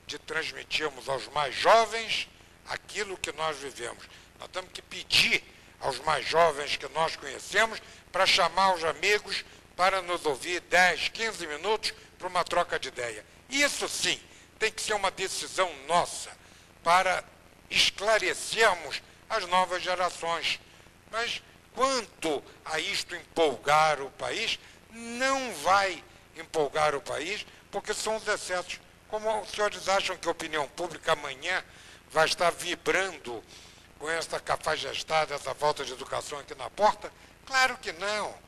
de transmitirmos aos mais jovens aquilo que nós vivemos. Nós temos que pedir aos mais jovens que nós conhecemos para chamar os amigos para nos ouvir 10, 15 minutos para uma troca de ideia. Isso sim, tem que ser uma decisão nossa para esclarecermos as novas gerações. Mas quanto a isto empolgar o país, não vai empolgar o país, porque são os excessos. Como os senhores acham que a opinião pública amanhã vai estar vibrando com esta cafajestada, essa falta de educação aqui na porta? Claro que não.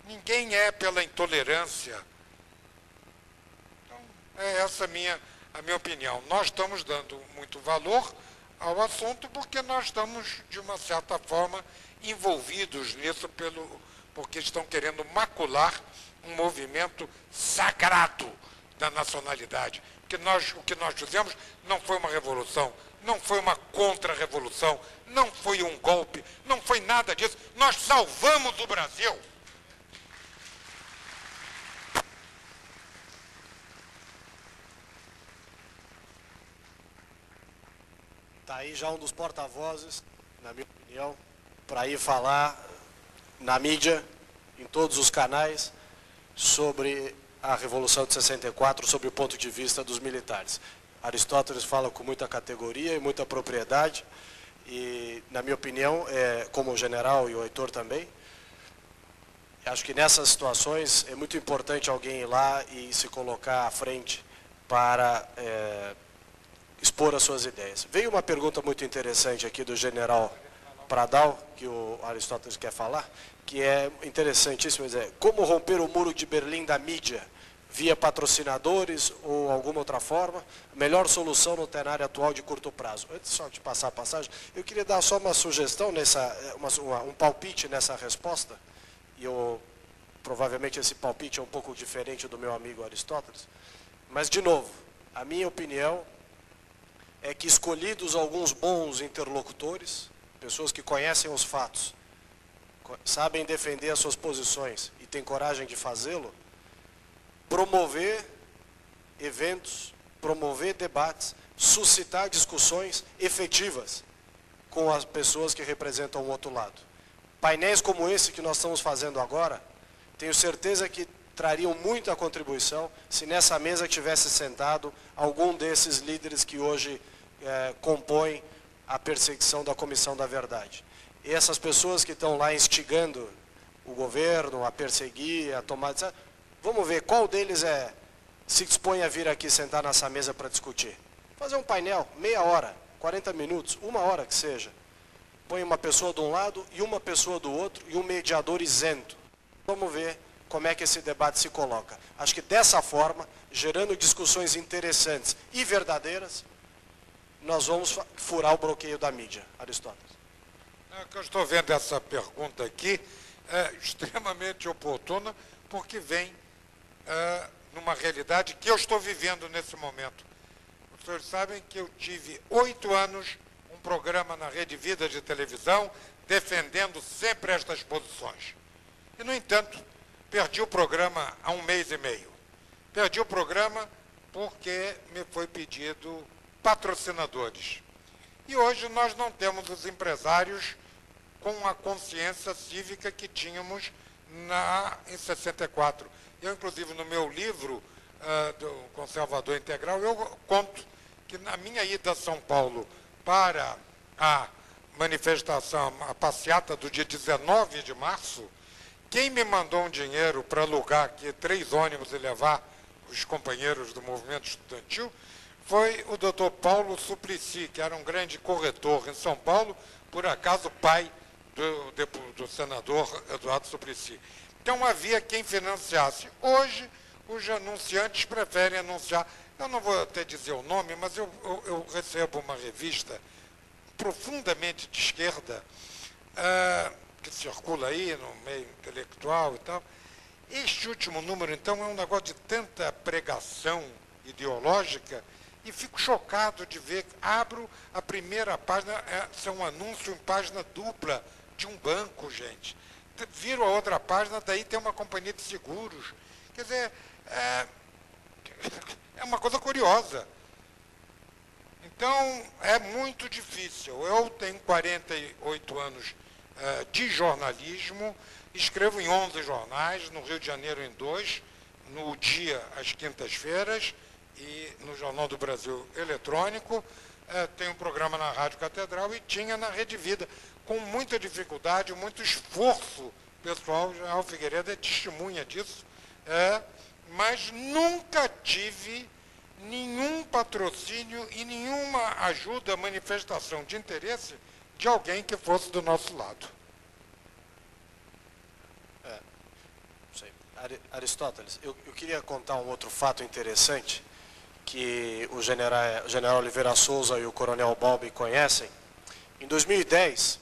Ninguém é pela intolerância. Então, é essa a minha opinião. Nós estamos dando muito valor ao assunto porque nós estamos, de uma certa forma, envolvidos nisso porque estão querendo macular um movimento sagrado da nacionalidade. Porque o que nós fizemos não foi uma revolução, não foi uma contra-revolução, não foi um golpe, não foi nada disso. Nós salvamos o Brasil. Está aí já um dos porta-vozes, na minha opinião, para ir falar na mídia, em todos os canais, sobre a Revolução de 64, sobre o ponto de vista dos militares. Aristóteles fala com muita categoria e muita propriedade, e, na minha opinião, como o general e o Heitor também, acho que nessas situações é muito importante alguém ir lá e se colocar à frente para expor as suas ideias. Veio uma pergunta muito interessante aqui do general Pradal, que o Aristóteles quer falar, que é interessantíssimo, como romper o muro de Berlim da mídia, via patrocinadores ou alguma outra forma, melhor solução no cenário atual de curto prazo. Antes só de passar a passagem, eu queria dar só uma sugestão, um palpite nessa resposta, e provavelmente esse palpite é um pouco diferente do meu amigo Aristóteles, mas, de novo, a minha opinião é que, escolhidos alguns bons interlocutores, pessoas que conhecem os fatos, sabem defender as suas posições e têm coragem de fazê-lo, promover eventos, promover debates, suscitar discussões efetivas com as pessoas que representam o outro lado. Painéis como esse que nós estamos fazendo agora, tenho certeza que trariam muita contribuição se nessa mesa tivesse sentado algum desses líderes que hoje compõem a perseguição da Comissão da Verdade. E essas pessoas que estão lá instigando o governo a perseguir, a tomar... Vamos ver qual deles se dispõe a vir aqui sentar nessa mesa para discutir. Fazer um painel, meia hora, 40 minutos, uma hora que seja. Põe uma pessoa de um lado e uma pessoa do outro e um mediador isento. Vamos ver como é que esse debate se coloca. Acho que dessa forma, gerando discussões interessantes e verdadeiras, nós vamos furar o bloqueio da mídia. Aristóteles. Que eu estou vendo essa pergunta aqui, é extremamente oportuna, porque vem numa realidade que eu estou vivendo nesse momento. Os senhores sabem que eu tive 8 anos um programa na Rede Vida de televisão, defendendo sempre estas posições. E, no entanto, perdi o programa há 1 mês e meio. Perdi o programa porque me foi pedido patrocinadores. E hoje nós não temos os empresários com a consciência cívica que tínhamos em 64. Eu, inclusive, no meu livro do Conservador Integral, eu conto que na minha ida a São Paulo para a manifestação, a passeata do dia 19 de março, quem me mandou um dinheiro para alugar aqui 3 ônibus e levar os companheiros do movimento estudantil foi o doutor Paulo Suplicy, que era um grande corretor em São Paulo, por acaso pai do senador Eduardo Suplicy. Então havia quem financiasse. Hoje, os anunciantes preferem anunciar. Eu não vou até dizer o nome, mas eu recebo uma revista profundamente de esquerda, que circula aí no meio intelectual e tal. Este último número, então, é um negócio de tanta pregação ideológica, e fico chocado de ver, abro a primeira página, é um anúncio em página dupla de um banco, gente. Viro a outra página, daí tem uma companhia de seguros. Quer dizer, é uma coisa curiosa. Então, é muito difícil. Eu tenho 48 anos de jornalismo, escrevo em 11 jornais, no Rio de Janeiro em 2, no Dia, às quintas-feiras, e no Jornal do Brasil Eletrônico, tenho um programa na Rádio Catedral e tinha na Rede Vida, com muita dificuldade, muito esforço pessoal. O General Figueiredo é testemunha disso, mas nunca tive nenhum patrocínio e nenhuma ajuda, manifestação de interesse de alguém que fosse do nosso lado. Aristóteles, eu queria contar um outro fato interessante, que o general Oliveira Souza e o coronel Balbi conhecem. Em 2010,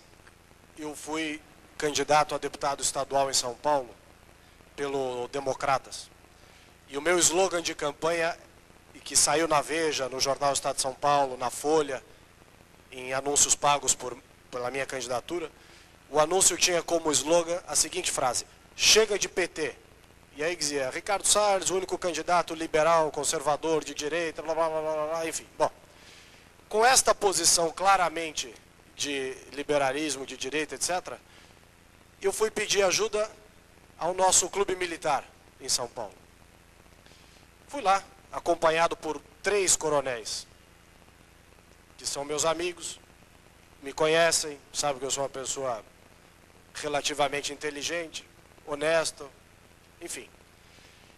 eu fui candidato a deputado estadual em São Paulo, pelo Democratas. E o meu slogan de campanha, e que saiu na Veja, no Jornal Estado de São Paulo, na Folha, em anúncios pagos pela minha candidatura, o anúncio tinha como slogan a seguinte frase: chega de PT. E aí dizia, Ricardo Salles, o único candidato liberal, conservador, de direita, blá, blá, blá, blá, blá, enfim. Bom, com esta posição claramente de liberalismo, de direita, etc., eu fui pedir ajuda ao nosso clube militar em São Paulo. Fui lá, acompanhado por 3 coronéis, que são meus amigos, me conhecem, sabem que eu sou uma pessoa relativamente inteligente, honesta, enfim.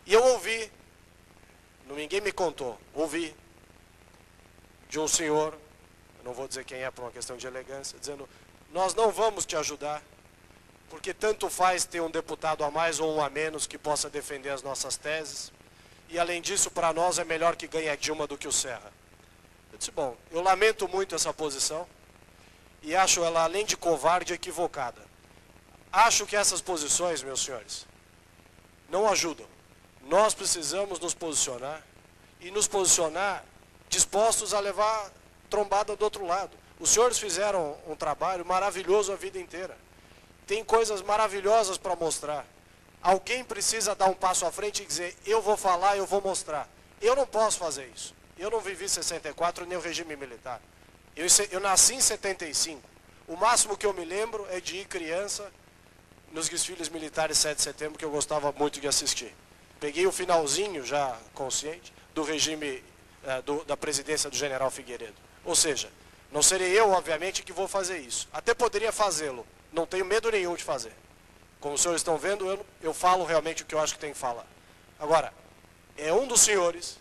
E eu ouvi, ninguém me contou, ouvi de um senhor, eu não vou dizer quem é por uma questão de elegância, dizendo: nós não vamos te ajudar, porque tanto faz ter um deputado a mais ou um a menos que possa defender as nossas teses, e além disso, para nós é melhor que ganhe a Dilma do que o Serra. Eu disse: bom, eu lamento muito essa posição, e acho ela, além de covarde, equivocada. Acho que essas posições, meus senhores, não ajudam. Nós precisamos nos posicionar, e nos posicionar dispostos a levar trombada do outro lado. Os senhores fizeram um trabalho maravilhoso a vida inteira. Tem coisas maravilhosas para mostrar. Alguém precisa dar um passo à frente e dizer: eu vou falar, eu vou mostrar. Eu não posso fazer isso. Eu não vivi 64 nem o regime militar. Eu nasci em 75. O máximo que eu me lembro é de ir criança nos desfiles militares 7 de setembro, que eu gostava muito de assistir. Peguei o finalzinho, já consciente, do regime da presidência do general Figueiredo. Ou seja, não serei eu, obviamente, que vou fazer isso. Até poderia fazê-lo. Não tenho medo nenhum de fazer. Como os senhores estão vendo, eu falo realmente o que eu acho que tem que falar. Agora, é um dos senhores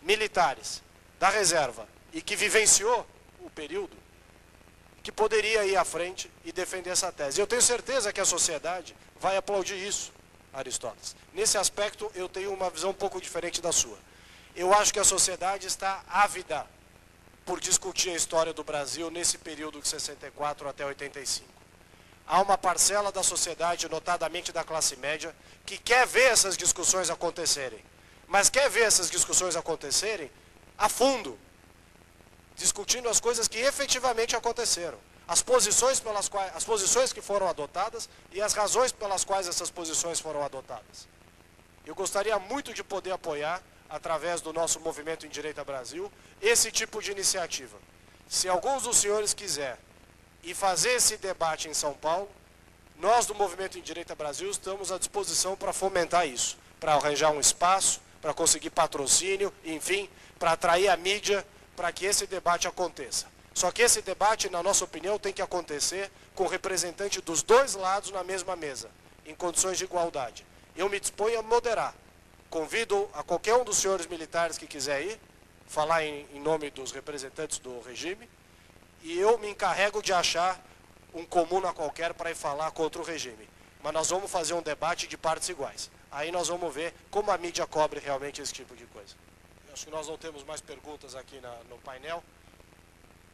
militares da reserva e que vivenciou o período que poderia ir à frente e defender essa tese. Eu tenho certeza que a sociedade vai aplaudir isso, Aristóteles. Nesse aspecto, eu tenho uma visão um pouco diferente da sua. Eu acho que a sociedade está ávida por discutir a história do Brasil nesse período de 64 até 85. Há uma parcela da sociedade, notadamente da classe média, que quer ver essas discussões acontecerem. Mas quer ver essas discussões acontecerem a fundo, discutindo as coisas que efetivamente aconteceram, as posições que foram adotadas e as razões pelas quais essas posições foram adotadas. Eu gostaria muito de poder apoiar, através do nosso Movimento Endireita Brasil, esse tipo de iniciativa. Se alguns dos senhores quiser ir fazer esse debate em São Paulo, nós do Movimento Endireita Brasil estamos à disposição para fomentar isso, para arranjar um espaço, para conseguir patrocínio, enfim, para atrair a mídia, para que esse debate aconteça. Só que esse debate, na nossa opinião, tem que acontecer com representante dos dois lados na mesma mesa, em condições de igualdade. Eu me disponho a moderar. Convido a qualquer um dos senhores militares que quiser ir, falar em nome dos representantes do regime, e eu me encarrego de achar um comuna qualquer para ir falar contra o regime. Mas nós vamos fazer um debate de partes iguais. Aí nós vamos ver como a mídia cobre realmente esse tipo de coisa. Eu acho que nós não temos mais perguntas aqui no painel.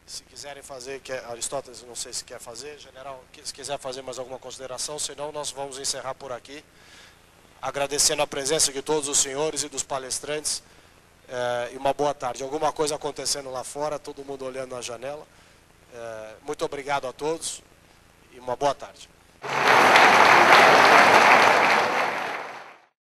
Se quiserem fazer, Aristóteles, não sei se quer fazer, general, se quiser fazer mais alguma consideração, senão nós vamos encerrar por aqui, agradecendo a presença de todos os senhores e dos palestrantes, e uma boa tarde. Alguma coisa acontecendo lá fora, todo mundo olhando na janela. Muito obrigado a todos e uma boa tarde.